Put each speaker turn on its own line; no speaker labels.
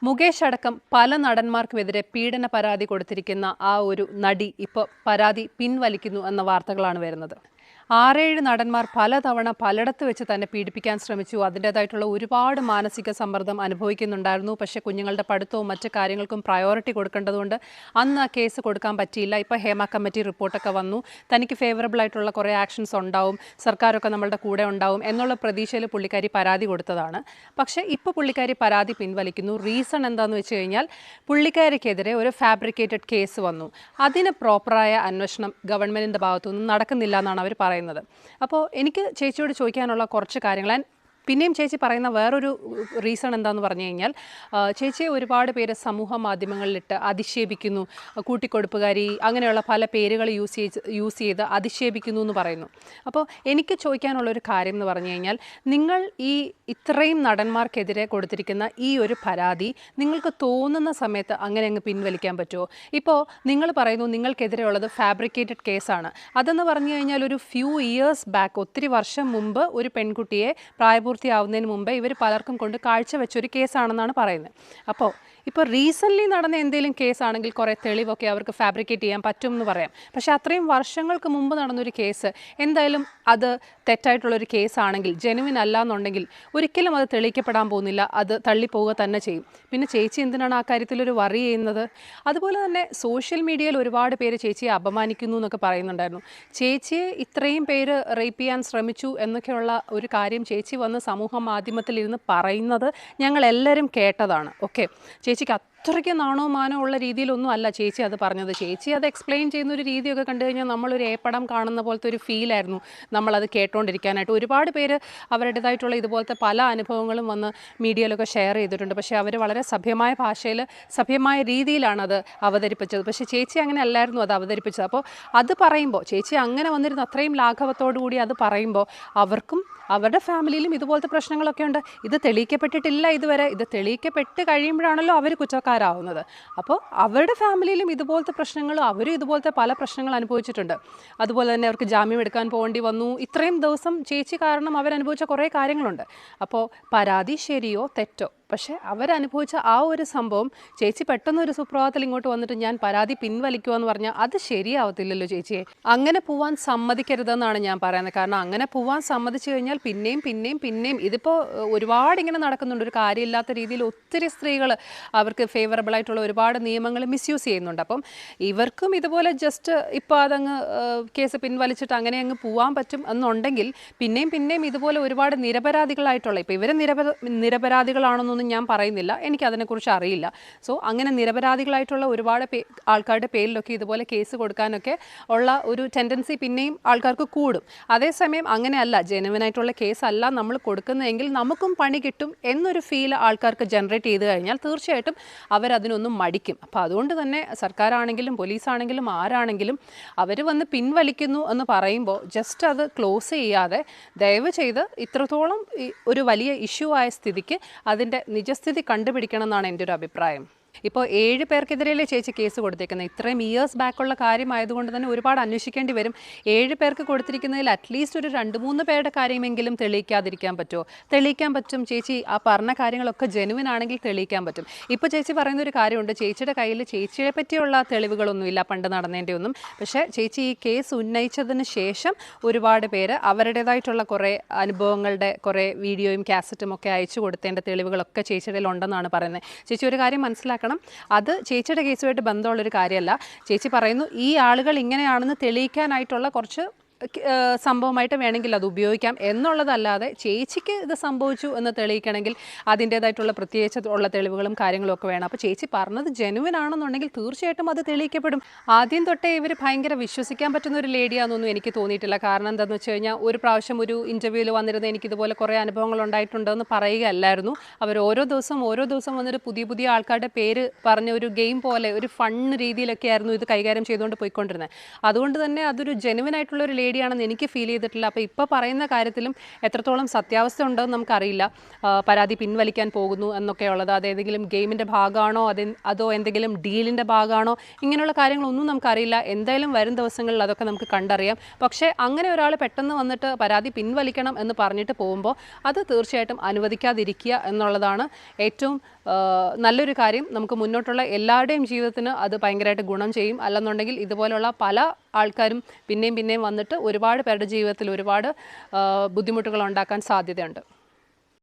മുകേഷ് അടക്കം പല നടന്മാർക്കുമെതിരെ പീഡന പരാതി കൊടുത്തിരിക്കുന്ന ആ ഒരു നടി ഇപ്പോൾ പരാതി പിൻവലിക്കുന്നു എന്ന വാർത്തകളാണ് വരുന്നത്. 6-7 നടന്മാർ പലതവണ പലയിടത്ത് വെച്ച് തന്നെ പീഡിപ്പിക്കാൻ ശ്രമിച്ചു. അതിൻ്റേതായിട്ടുള്ള ഒരുപാട് മാനസിക സമ്മർദ്ദം അനുഭവിക്കുന്നുണ്ടായിരുന്നു. പക്ഷേ കുഞ്ഞുങ്ങളുടെ പഠിത്തവും മറ്റു കാര്യങ്ങൾക്കും പ്രയോറിറ്റി കൊടുക്കേണ്ടതുകൊണ്ട് അന്ന് ആ കേസ് കൊടുക്കാൻ പറ്റിയില്ല. ഇപ്പോൾ ഹേമ കമ്മിറ്റി റിപ്പോർട്ടൊക്കെ വന്നു. തനിക്ക് ഫേവറബിൾ ആയിട്ടുള്ള കുറേ ആക്ഷൻസ് ഉണ്ടാവും, സർക്കാരൊക്കെ നമ്മളുടെ കൂടെ ഉണ്ടാവും എന്നുള്ള പ്രതീക്ഷയിൽ പുള്ളിക്കാരി പരാതി കൊടുത്തതാണ്. പക്ഷേ ഇപ്പോൾ പുള്ളിക്കാരി പരാതി പിൻവലിക്കുന്നു. റീസൺ എന്താണെന്ന് വെച്ച് കഴിഞ്ഞാൽ പുള്ളിക്കാരിക്കെതിരെ ഒരു ഫാബ്രിക്കേറ്റഡ് കേസ് വന്നു. അതിന് പ്രോപ്പറായ അന്വേഷണം ഗവൺമെൻറ്റിൻ്റെ ഭാഗത്തുനിന്ന് നടക്കുന്നില്ല എന്നാണ് അവർ പറയുന്നത്. അപ്പോൾ എനിക്ക് ചേച്ചിയോട് ചോദിക്കാനുള്ള കുറച്ച് കാര്യങ്ങൾ. പിന്നെയും ചേച്ചി പറയുന്ന വേറൊരു റീസൺ എന്താണെന്ന് പറഞ്ഞു കഴിഞ്ഞാൽ ചേച്ചിയെ ഒരുപാട് പേര് സമൂഹ മാധ്യമങ്ങളിലിട്ട് അധിക്ഷേപിക്കുന്നു, കൂട്ടിക്കൊടുപ്പുകാരി അങ്ങനെയുള്ള പല പേരുകൾ യൂസ് ചെയ്ത് അധിക്ഷേപിക്കുന്നു എന്ന് പറയുന്നു. അപ്പോൾ എനിക്ക് ചോദിക്കാനുള്ളൊരു കാര്യം എന്ന് പറഞ്ഞു കഴിഞ്ഞാൽ നിങ്ങൾ ഇത്രയും നടന്മാർക്കെതിരെ കൊടുത്തിരിക്കുന്ന ഈ ഒരു പരാതി നിങ്ങൾക്ക് തോന്നുന്ന സമയത്ത് അങ്ങനെ അങ്ങ് പിൻവലിക്കാൻ പറ്റുമോ? ഇപ്പോൾ നിങ്ങൾ പറയുന്നു നിങ്ങൾക്കെതിരെയുള്ളത് ഫാബ്രിക്കേറ്റഡ് കേസാണ്. അതെന്ന് പറഞ്ഞു കഴിഞ്ഞാൽ ഒരു ഫ്യൂ ഇയേഴ്സ് ബാക്ക്, ഒത്തിരി വർഷം മുമ്പ് ഒരു പെൺകുട്ടിയെ പൂർത്തിയാവുന്നതിന് മുമ്പേ ഇവർ പലർക്കും കൊണ്ട് കാഴ്ചവെച്ചൊരു കേസാണെന്നാണ് പറയുന്നത്. ഇപ്പോൾ റീസെൻ്റ്ലി നടന്ന എന്തെങ്കിലും കേസാണെങ്കിൽ കുറേ തെളിവൊക്കെ അവർക്ക് ഫാബ്രിക്കേറ്റ് ചെയ്യാൻ പറ്റും എന്ന് പറയാം. പക്ഷേ അത്രയും വർഷങ്ങൾക്ക് മുമ്പ് നടന്നൊരു കേസ് എന്തായാലും അത് തെറ്റായിട്ടുള്ളൊരു കേസാണെങ്കിൽ, ജെനുവിൻ അല്ല എന്നുണ്ടെങ്കിൽ ഒരിക്കലും അത് തെളിയിക്കപ്പെടാൻ പോകുന്നില്ല, അത് തള്ളിപ്പോവുക തന്നെ ചെയ്യും. പിന്നെ ചേച്ചി എന്തിനാണ് ആ കാര്യത്തിലൊരു വറി ചെയ്യുന്നത്? അതുപോലെ തന്നെ സോഷ്യൽ മീഡിയയിൽ ഒരുപാട് പേര് ചേച്ചിയെ അപമാനിക്കുന്നു എന്നൊക്കെ പറയുന്നുണ്ടായിരുന്നു. ചേച്ചിയെ ഇത്രയും പേര് റേപ്പ് ചെയ്യാൻ ശ്രമിച്ചു എന്നൊക്കെയുള്ള ഒരു കാര്യം ചേച്ചി വന്ന് സമൂഹ മാധ്യമത്തിൽ ഇരുന്ന് പറയുന്നത് ഞങ്ങളെല്ലാവരും കേട്ടതാണ്. ഓക്കെ, ചേച്ചിക്ക് അത്രയ്ക്ക് നാണോ മാനോ ഉള്ള രീതിയിലൊന്നും അല്ല ചേച്ചി അത് പറഞ്ഞത്. ചേച്ചി അത് എക്സ്പ്ലെയിൻ ചെയ്യുന്ന ഒരു രീതിയൊക്കെ കണ്ടു കഴിഞ്ഞാൽ നമ്മളൊരു ഏപ്പടം കാണുന്ന പോലത്തെ ഒരു ഫീലായിരുന്നു നമ്മളത് കേട്ടോണ്ടിരിക്കാനായിട്ട്. ഒരുപാട് പേര് അവരുടേതായിട്ടുള്ള ഇതുപോലത്തെ പല അനുഭവങ്ങളും വന്ന് മീഡിയയിലൊക്കെ ഷെയർ ചെയ്തിട്ടുണ്ട്. പക്ഷേ അവർ വളരെ സഭ്യമായ ഭാഷയിൽ സഭ്യമായ രീതിയിലാണ് അത് അവതരിപ്പിച്ചത്. പക്ഷേ ചേച്ചി അങ്ങനെ അല്ലായിരുന്നു അത് അവതരിപ്പിച്ചത്. അപ്പോൾ അത് പറയുമ്പോൾ ചേച്ചി അങ്ങനെ വന്നിരുന്നു അത്രയും ലാഘവത്തോടു കൂടി അത് പറയുമ്പോൾ അവർക്കും അവരുടെ ഫാമിലിയിലും ഇതുപോലത്തെ പ്രശ്നങ്ങളൊക്കെ ഉണ്ട്. ഇത് തെളിയിക്കപ്പെട്ടിട്ടില്ല ഇതുവരെ. ഇത് തെളിയിക്കപ്പെട്ട് കഴിയുമ്പോഴാണല്ലോ അവർ കുറ്റക്കാരാവുന്നത്. അപ്പോൾ അവരുടെ ഫാമിലിയിലും ഇതുപോലത്തെ പ്രശ്നങ്ങൾ, അവരും ഇതുപോലത്തെ പല പ്രശ്നങ്ങൾ അനുഭവിച്ചിട്ടുണ്ട്. അതുപോലെ തന്നെ അവർക്ക് ജാമ്യം എടുക്കാൻ പോകേണ്ടി വന്നു. ഇത്രയും ദിവസം ചേച്ചി കാരണം അവരനുഭവിച്ച കുറേ കാര്യങ്ങളുണ്ട്. അപ്പോൾ പരാതി ശരിയോ തെറ്റോ, പക്ഷേ അവരനുഭവിച്ച ആ ഒരു സംഭവം ചേച്ചി പെട്ടെന്നൊരു സുപ്രഭാതത്തിൽ ഇങ്ങോട്ട് വന്നിട്ട് ഞാൻ പരാതി പിൻവലിക്കുക എന്ന് പറഞ്ഞാൽ അത് ശരിയാവത്തില്ലല്ലോ ചേച്ചിയെ. അങ്ങനെ പോവാൻ സമ്മതിക്കരുതെന്നാണ് ഞാൻ പറയുന്നത്. കാരണം അങ്ങനെ പോവാൻ സമ്മതിച്ചു കഴിഞ്ഞാൽ പിന്നെയും ഇതിപ്പോൾ ഒരുപാട് ഇങ്ങനെ നടക്കുന്നുണ്ട്. ഒരു കാര്യമില്ലാത്ത രീതിയിൽ ഒത്തിരി സ്ത്രീകൾ അവർക്ക് ഫേവറബിൾ ആയിട്ടുള്ള ഒരുപാട് നിയമങ്ങൾ മിസ്യൂസ് ചെയ്യുന്നുണ്ട്. അപ്പം ഇവർക്കും ഇതുപോലെ ജസ്റ്റ് ഇപ്പോൾ അതങ്ങ് കേസ് പിൻവലിച്ചിട്ട് അങ്ങനെ അങ്ങ് പോവാൻ പറ്റും എന്നുണ്ടെങ്കിൽ പിന്നെയും ഇതുപോലെ ഒരുപാട് നിരപരാധികളായിട്ടുള്ള, ഇപ്പോൾ ഇവർ നിരപരാധികളാണെന്നൊന്നും ഞാൻ പറയുന്നില്ല, എനിക്കതിനെക്കുറിച്ച് അറിയില്ല. സോ അങ്ങനെ നിരപരാധികളായിട്ടുള്ള ഒരുപാട് ആൾക്കാരുടെ പേരിലൊക്കെ ഇതുപോലെ കേസ് കൊടുക്കാനൊക്കെ ഉള്ള ഒരു ടെൻഡൻസി പിന്നെയും ആൾക്കാർക്ക് കൂടും. അതേസമയം അങ്ങനെയല്ല, ജെനുവിനായിട്ടുള്ള കേസല്ല നമ്മൾ കൊടുക്കുന്നതെങ്കിൽ നമുക്കും പണി കിട്ടും എന്നൊരു ഫീൽ ആൾക്കാർക്ക് ജനറേറ്റ് ചെയ്ത് കഴിഞ്ഞാൽ തീർച്ചയായിട്ടും അവരതിനൊന്നും മടിക്കും. അപ്പോൾ അതുകൊണ്ട് തന്നെ സർക്കാരാണെങ്കിലും പോലീസാണെങ്കിലും ആരാണെങ്കിലും അവർ വന്ന് പിൻവലിക്കുന്നു എന്ന് പറയുമ്പോൾ ജസ്റ്റ് അത് ക്ലോസ് ചെയ്യാതെ ദയവ് ചെയ്ത് ഇത്രത്തോളം ഒരു വലിയ ഇഷ്യൂ ആയ സ്ഥിതിക്ക് അതിൻ്റെ നിജസ്ഥിതി കണ്ടുപിടിക്കണം എന്നാണ് എൻ്റെ ഒരു അഭിപ്രായം. ഇപ്പോൾ 7 പേർക്കെതിരെയല്ലേ ചേച്ചി കേസ് കൊടുത്തേക്കുന്നത്. ഇത്രയും ഇയേഴ്സ് ബാക്കുള്ള കാര്യമായതുകൊണ്ട് തന്നെ ഒരുപാട് അന്വേഷിക്കേണ്ടി വരും. 7 പേർക്ക് കൊടുത്തിരിക്കുന്നതിൽ അറ്റ്ലീസ്റ്റ് ഒരു 2-3 പേരുടെ കാര്യമെങ്കിലും തെളിയിക്കാതിരിക്കാൻ പറ്റുമോ? തെളിയിക്കാൻ പറ്റും ചേച്ചി. ആ പറഞ്ഞ കാര്യങ്ങളൊക്കെ ജെനുവിൻ ആണെങ്കിൽ തെളിയിക്കാൻ പറ്റും. ഇപ്പോൾ ചേച്ചി പറയുന്നൊരു കാര്യമുണ്ട്, ചേച്ചിയുടെ കയ്യിൽ ചേച്ചിയെ പറ്റിയുള്ള തെളിവുകളൊന്നുമില്ല പണ്ട് നടന്നതിൻ്റെ ഒന്നും. പക്ഷേ ചേച്ചി ഈ കേസ് ഉന്നയിച്ചതിന് ശേഷം ഒരുപാട് പേര് അവരുടേതായിട്ടുള്ള കുറേ അനുഭവങ്ങളുടെ കുറേ വീഡിയോയും കാസറ്റും ഒക്കെ അയച്ചു കൊടുത്തതിൻ്റെ തെളിവുകളൊക്കെ ചേച്ചിയുടെ ഉണ്ടെന്നാണ് പറയുന്നത്. ചേച്ചി ഒരു കാര്യം മനസ്സിലാക്കണം, അത് ചേച്ചിയുടെ കേസുമായിട്ട് ബന്ധമുള്ളൊരു കാര്യമല്ല. ചേച്ചി പറയുന്നു ഈ ആളുകൾ ഇങ്ങനെയാണെന്ന് തെളിയിക്കാനായിട്ടുള്ള കുറച്ച് സംഭവമായിട്ട് വേണമെങ്കിൽ അത് ഉപയോഗിക്കാം എന്നുള്ളതല്ലാതെ ചേച്ചിക്ക് ഇത് സംഭവിച്ചു എന്ന് തെളിയിക്കണമെങ്കിൽ അതിൻ്റേതായിട്ടുള്ള പ്രത്യേകിച്ച് ഉള്ള തെളിവുകളും കാര്യങ്ങളും ഒക്കെ വേണം. അപ്പോൾ ചേച്ചി പറഞ്ഞത് ജെനുവിൻ ആണെന്നുണ്ടെങ്കിൽ തീർച്ചയായിട്ടും അത് തെളിയിക്കപ്പെടും. ആദ്യം തൊട്ടേ ഇവർ ഭയങ്കര വിശ്വസിക്കാൻ പറ്റുന്ന ഒരു ലേഡിയാണെന്നൊന്നും എനിക്ക് തോന്നിയിട്ടില്ല. കാരണം എന്താണെന്ന് വെച്ച് കഴിഞ്ഞാൽ ഒരു പ്രാവശ്യം ഒരു ഇൻ്റർവ്യൂവിൽ വന്നിരുന്നത് എനിക്കിതുപോലെ കുറേ അനുഭവങ്ങൾ ഉണ്ടായിട്ടുണ്ടെന്ന് പറയുകയല്ലായിരുന്നു. അവർ ഓരോ ദിവസം വന്നൊരു പുതിയ ആൾക്കാരുടെ പേര് പറഞ്ഞ ഒരു ഗെയിം പോലെ ഒരു ഫൺ രീതിയിലൊക്കെ ആയിരുന്നു ഇത് കൈകാര്യം ചെയ്തുകൊണ്ട് പോയിക്കൊണ്ടിരുന്നത്. അതുകൊണ്ട് തന്നെ അതൊരു ജെനുവിൻ ആയിട്ടുള്ള ഒരു ലേഡിയാണെന്ന് എനിക്ക് ഫീൽ ചെയ്തിട്ടില്ല. അപ്പോൾ ഇപ്പോൾ പറയുന്ന കാര്യത്തിലും എത്രത്തോളം സത്യാവസ്ഥ ഉണ്ടെന്ന് നമുക്കറിയില്ല. പരാതി പിൻവലിക്കാൻ പോകുന്നു എന്നൊക്കെയുള്ളത് അതേതെങ്കിലും ഗെയിമിൻ്റെ ഭാഗമാണോ അതോ എന്തെങ്കിലും ഡീലിൻ്റെ ഭാഗമാണോ, ഇങ്ങനെയുള്ള കാര്യങ്ങളൊന്നും നമുക്കറിയില്ല. എന്തായാലും വരും ദിവസങ്ങളിൽ അതൊക്കെ നമുക്ക് കണ്ടറിയാം. പക്ഷേ അങ്ങനെ ഒരാൾ പെട്ടെന്ന് വന്നിട്ട് പരാതി പിൻവലിക്കണം എന്ന് പറഞ്ഞിട്ട് പോകുമ്പോൾ അത് തീർച്ചയായിട്ടും അനുവദിക്കാതിരിക്കുക എന്നുള്ളതാണ് ഏറ്റവും നല്ലൊരു കാര്യം. നമുക്ക് മുന്നോട്ടുള്ള എല്ലാവരുടെയും ജീവിതത്തിന് അത് ഭയങ്കരമായിട്ട് ഗുണം ചെയ്യും. അല്ലെന്നുണ്ടെങ്കിൽ ഇതുപോലുള്ള പല ആൾക്കാരും പിന്നെയും പിന്നെയും വന്നിട്ട് ഒരുപാട് പേരുടെ ജീവിതത്തിൽ ഒരുപാട് ബുദ്ധിമുട്ടുകൾ ഉണ്ടാക്കാൻ സാധ്യതയുണ്ട്.